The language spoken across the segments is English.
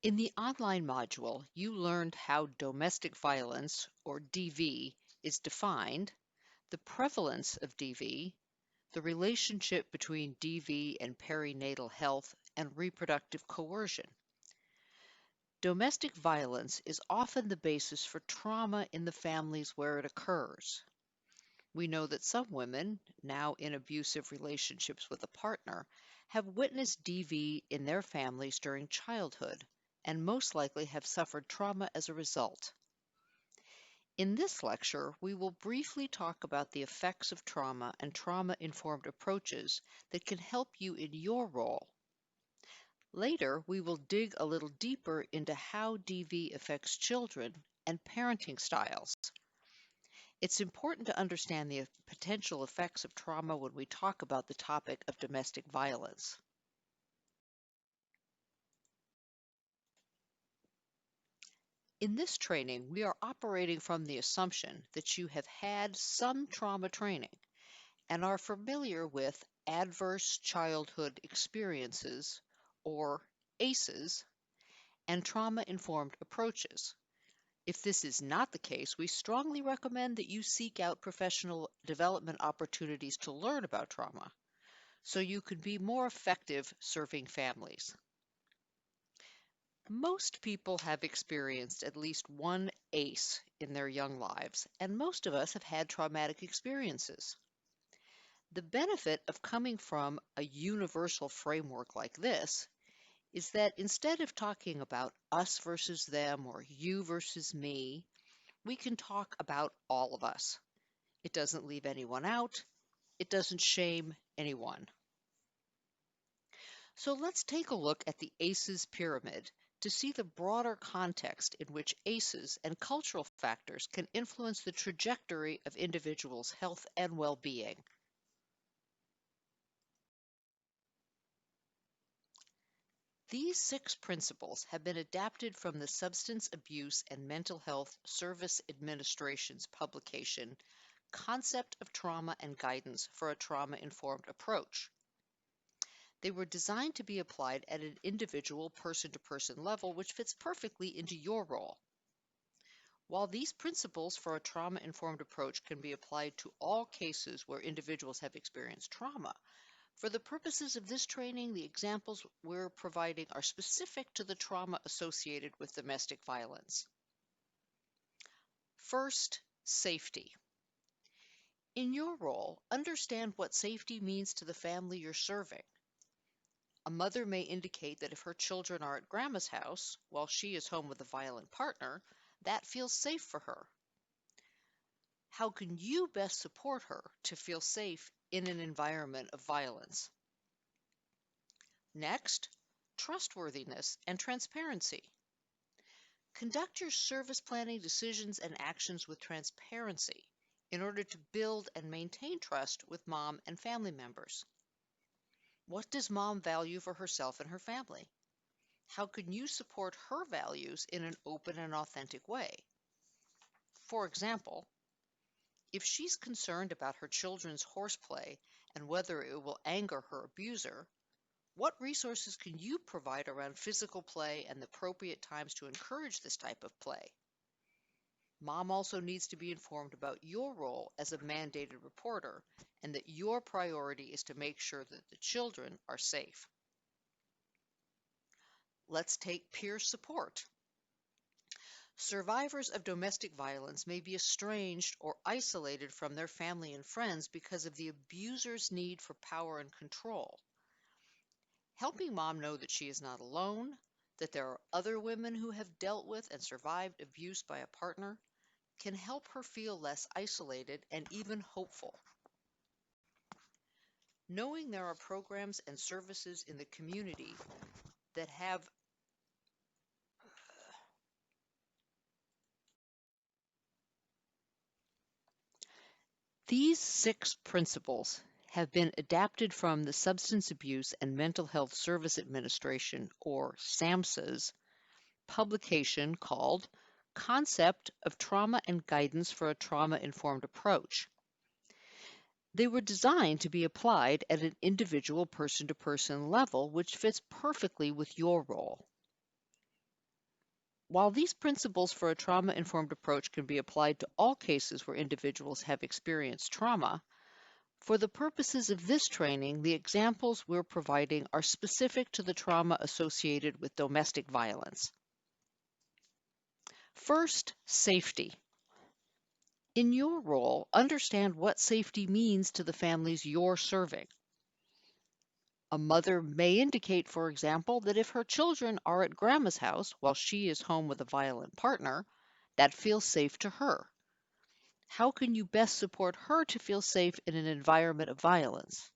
In the online module, you learned how domestic violence, or DV, is defined, the prevalence of DV, the relationship between DV and perinatal health, and reproductive coercion. Domestic violence is often the basis for trauma in the families where it occurs. We know that some women, now in abusive relationships with a partner, have witnessed DV in their families during childhood and most likely have suffered trauma as a result. In this lecture, we will briefly talk about the effects of trauma and trauma-informed approaches that can help you in your role. Later, we will dig a little deeper into how DV affects children and parenting styles. It's important to understand the potential effects of trauma when we talk about the topic of domestic violence. In this training, we are operating from the assumption that you have had some trauma training and are familiar with adverse childhood experiences, or ACEs, and trauma-informed approaches. If this is not the case, we strongly recommend that you seek out professional development opportunities to learn about trauma so you can be more effective serving families. Most people have experienced at least one ACE in their young lives, and most of us have had traumatic experiences. The benefit of coming from a universal framework like this is that instead of talking about us versus them or you versus me, we can talk about all of us. It doesn't leave anyone out. It doesn't shame anyone. So let's take a look at the ACEs pyramid to see the broader context in which ACEs and cultural factors can influence the trajectory of individuals' health and well-being. These 6 principles have been adapted from the Substance Abuse and Mental Health Service Administration's publication, Concept of Trauma and Guidance for a Trauma-Informed Approach. They were designed to be applied at an individual person-to-person level, which fits perfectly into your role. While these principles for a trauma-informed approach can be applied to all cases where individuals have experienced trauma, for the purposes of this training, the examples we're providing are specific to the trauma associated with domestic violence. First, safety. In your role, understand what safety means to the family you're serving. A mother may indicate that if her children are at grandma's house while she is home with a violent partner, that feels safe for her. How can you best support her to feel safe in an environment of violence? Next, trustworthiness and transparency. Conduct your service planning decisions and actions with transparency in order to build and maintain trust with mom and family members. What does mom value for herself and her family? How can you support her values in an open and authentic way? For example, if she's concerned about her children's horseplay and whether it will anger her abuser, what resources can you provide around physical play and the appropriate times to encourage this type of play? Mom also needs to be informed about your role as a mandated reporter and that your priority is to make sure that the children are safe. Let's take peer support. Survivors of domestic violence may be estranged or isolated from their family and friends because of the abuser's need for power and control. Helping mom know that she is not alone, that there are other women who have dealt with and survived abuse by a partner, can help her feel less isolated and even hopeful. Knowing there are programs and services in the community that have these 6 principles have been adapted from the Substance Abuse and Mental Health Service Administration, or SAMHSA's, publication called Concept of Trauma and Guidance for a Trauma-Informed Approach. They were designed to be applied at an individual person-to-person level, which fits perfectly with your role. While these principles for a trauma-informed approach can be applied to all cases where individuals have experienced trauma, for the purposes of this training, the examples we're providing are specific to the trauma associated with domestic violence. First, safety. In your role, understand what safety means to the families you're serving. A mother may indicate, for example, that if her children are at grandma's house while she is home with a violent partner, that feels safe to her. How can you best support her to feel safe in an environment of violence?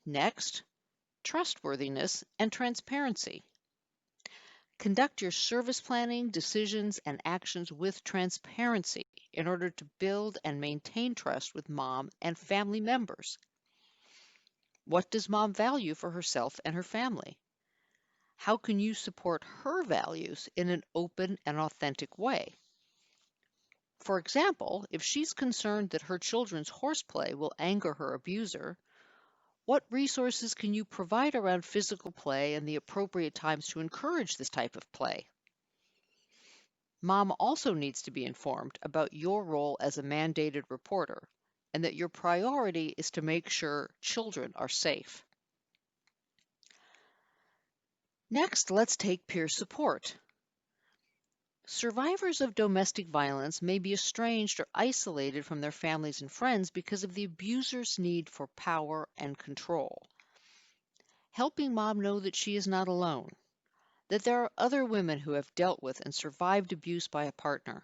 Next, trustworthiness and transparency. Conduct your service planning, decisions, and actions with transparency in order to build and maintain trust with mom and family members. What does mom value for herself and her family? How can you support her values in an open and authentic way? For example, if she's concerned that her children's horseplay will anger her abuser, what resources can you provide around physical play and the appropriate times to encourage this type of play? Mom also needs to be informed about your role as a mandated reporter and that your priority is to make sure children are safe. Next, let's take peer support. Survivors of domestic violence may be estranged or isolated from their families and friends because of the abuser's need for power and control. Helping mom know that she is not alone, that there are other women who have dealt with and survived abuse by a partner,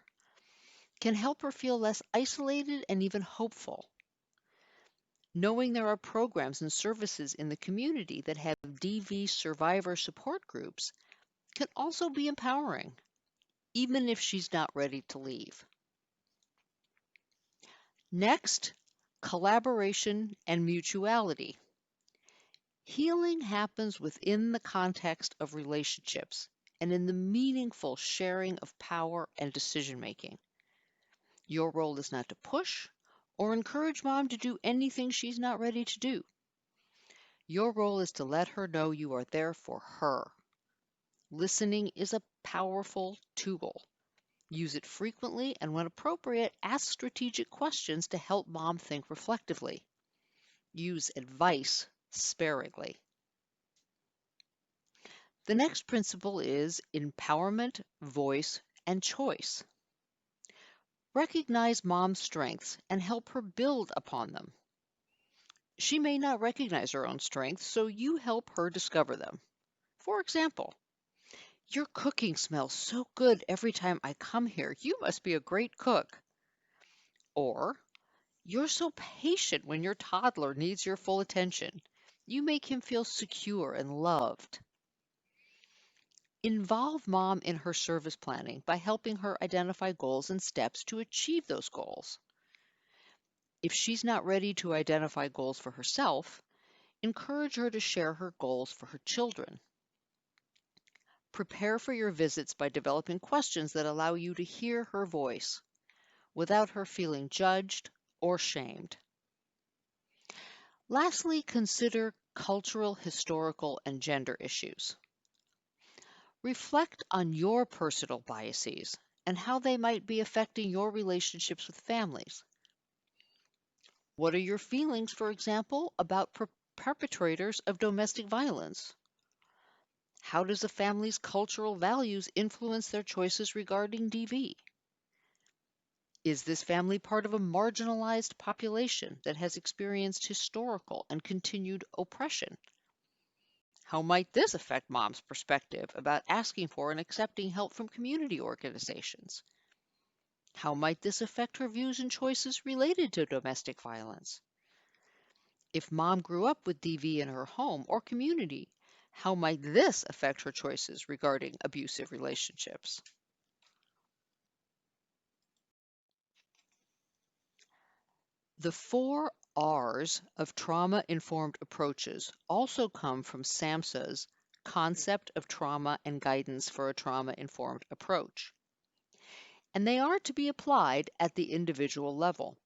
can help her feel less isolated and even hopeful. Knowing there are programs and services in the community that have DV survivor support groups can also be empowering, even if she's not ready to leave. Next, collaboration and mutuality. Healing happens within the context of relationships and in the meaningful sharing of power and decision-making. Your role is not to push or encourage mom to do anything she's not ready to do. Your role is to let her know you are there for her. Listening is a powerful tool. Use it frequently, and when appropriate, ask strategic questions to help mom think reflectively. Use advice sparingly. The next principle is empowerment, voice, and choice. Recognize mom's strengths and help her build upon them. She may not recognize her own strengths, so you help her discover them. For example, your cooking smells so good every time I come here. You must be a great cook. Or, you're so patient when your toddler needs your full attention. You make him feel secure and loved. Involve mom in her service planning by helping her identify goals and steps to achieve those goals. If she's not ready to identify goals for herself, encourage her to share her goals for her children. Prepare for your visits by developing questions that allow you to hear her voice without her feeling judged or shamed. Lastly, consider cultural, historical, and gender issues. Reflect on your personal biases and how they might be affecting your relationships with families. What are your feelings, for example, about perpetrators of domestic violence? How does a family's cultural values influence their choices regarding DV? Is this family part of a marginalized population that has experienced historical and continued oppression? How might this affect mom's perspective about asking for and accepting help from community organizations? How might this affect her views and choices related to domestic violence? If mom grew up with DV in her home or community, how might this affect her choices regarding abusive relationships? The 4 R's of trauma-informed approaches also come from SAMHSA's concept of trauma and guidance for a trauma-informed approach, and they are to be applied at the individual level.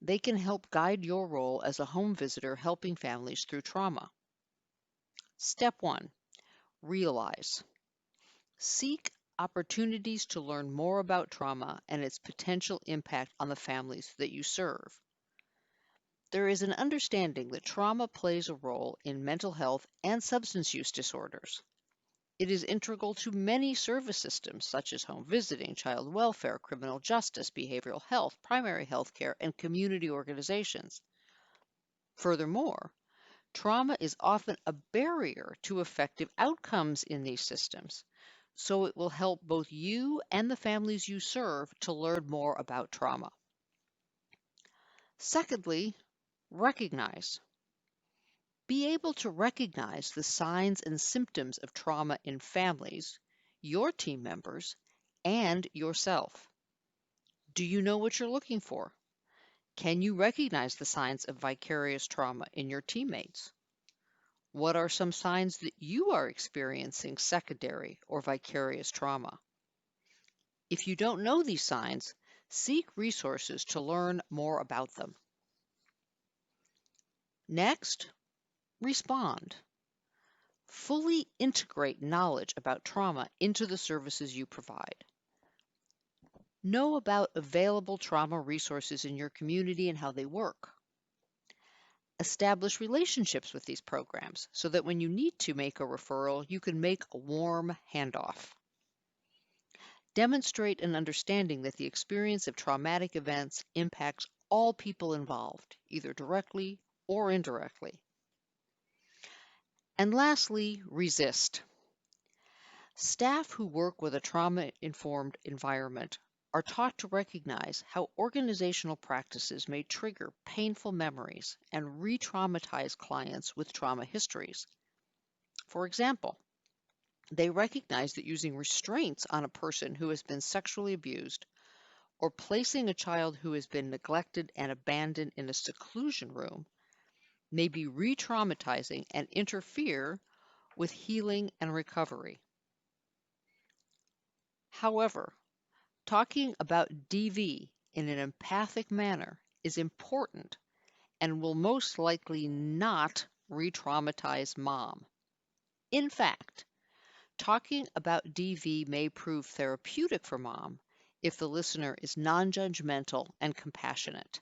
They can help guide your role as a home visitor helping families through trauma. Step 1. Realize. Seek opportunities to learn more about trauma and its potential impact on the families that you serve. There is an understanding that trauma plays a role in mental health and substance use disorders. It is integral to many service systems such as home visiting, child welfare, criminal justice, behavioral health, primary health care, and community organizations. Furthermore, trauma is often a barrier to effective outcomes in these systems, so it will help both you and the families you serve to learn more about trauma. Secondly, recognize. Be able to recognize the signs and symptoms of trauma in families, your team members, and yourself. Do you know what you're looking for? Can you recognize the signs of vicarious trauma in your teammates? What are some signs that you are experiencing secondary or vicarious trauma? If you don't know these signs, seek resources to learn more about them. Next, respond. Fully integrate knowledge about trauma into the services you provide. Know about available trauma resources in your community and how they work. Establish relationships with these programs so that when you need to make a referral, you can make a warm handoff. Demonstrate an understanding that the experience of traumatic events impacts all people involved, either directly or indirectly. And lastly, resist. Staff who work with a trauma-informed environment are taught to recognize how organizational practices may trigger painful memories and re-traumatize clients with trauma histories. For example, they recognize that using restraints on a person who has been sexually abused or placing a child who has been neglected and abandoned in a seclusion room may be re-traumatizing and interfere with healing and recovery. However, talking about DV in an empathic manner is important and will most likely not re-traumatize mom. In fact, talking about DV may prove therapeutic for mom if the listener is non-judgmental and compassionate.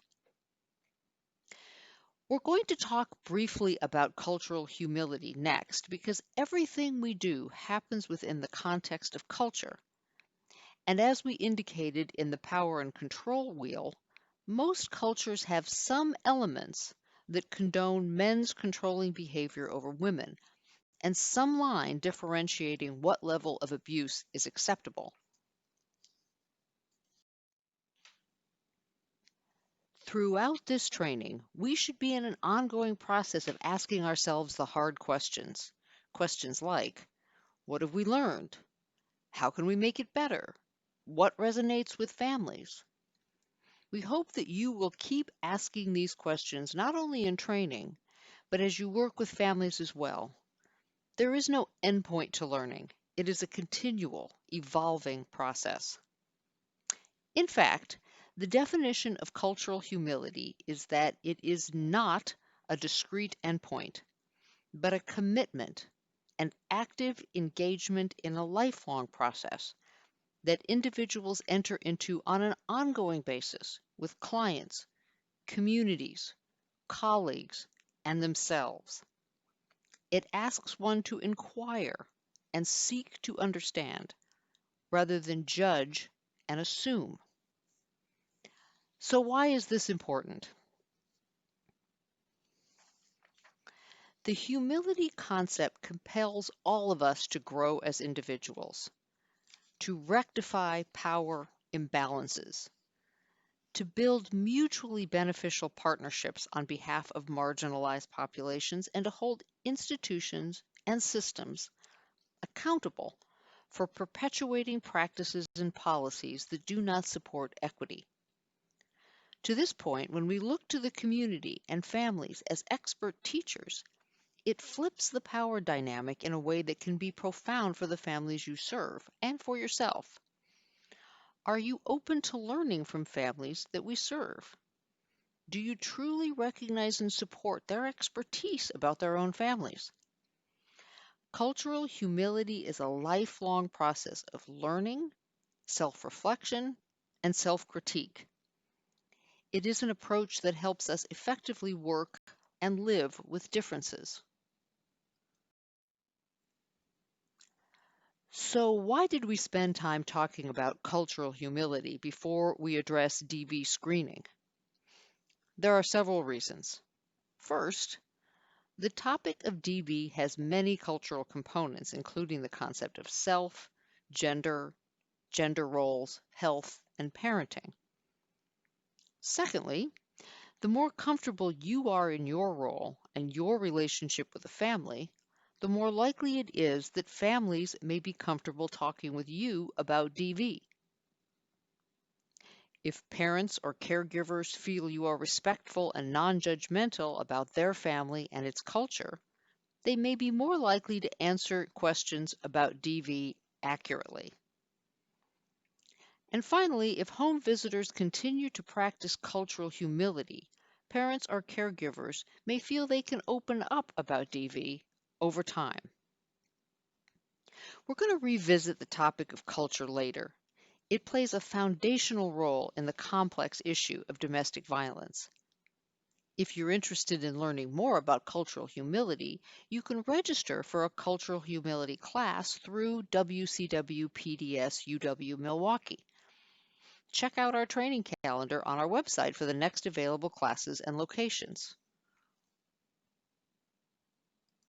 We're going to talk briefly about cultural humility next because everything we do happens within the context of culture. And as we indicated in the power and control wheel, most cultures have some elements that condone men's controlling behavior over women, and some line differentiating what level of abuse is acceptable. Throughout this training, we should be in an ongoing process of asking ourselves the hard questions. Questions like, what have we learned? How can we make it better? What resonates with families? We hope that you will keep asking these questions not only in training, but as you work with families as well. There is no endpoint to learning. It is a continual, evolving process. In fact, the definition of cultural humility is that it is not a discrete endpoint, but a commitment and active engagement in a lifelong process that individuals enter into on an ongoing basis with clients, communities, colleagues, and themselves. It asks one to inquire and seek to understand rather than judge and assume. So why is this important? The humility concept compels all of us to grow as individuals, to rectify power imbalances, to build mutually beneficial partnerships on behalf of marginalized populations, and to hold institutions and systems accountable for perpetuating practices and policies that do not support equity. To this point, when we look to the community and families as expert teachers, it flips the power dynamic in a way that can be profound for the families you serve and for yourself. Are you open to learning from families that we serve? Do you truly recognize and support their expertise about their own families? Cultural humility is a lifelong process of learning, self-reflection, and self-critique. It is an approach that helps us effectively work and live with differences. So, why did we spend time talking about cultural humility before we address DV screening? There are several reasons. First, the topic of DV has many cultural components, including the concept of self, gender, gender roles, health, and parenting. Secondly, the more comfortable you are in your role and your relationship with the family, the more likely it is that families may be comfortable talking with you about DV. If parents or caregivers feel you are respectful and non-judgmental about their family and its culture, they may be more likely to answer questions about DV accurately. And finally, if home visitors continue to practice cultural humility, parents or caregivers may feel they can open up about DV over time. We're going to revisit the topic of culture later. It plays a foundational role in the complex issue of domestic violence. If you're interested in learning more about cultural humility, you can register for a cultural humility class through WCWPDS-UW-Milwaukee. Check out our training calendar on our website for the next available classes and locations.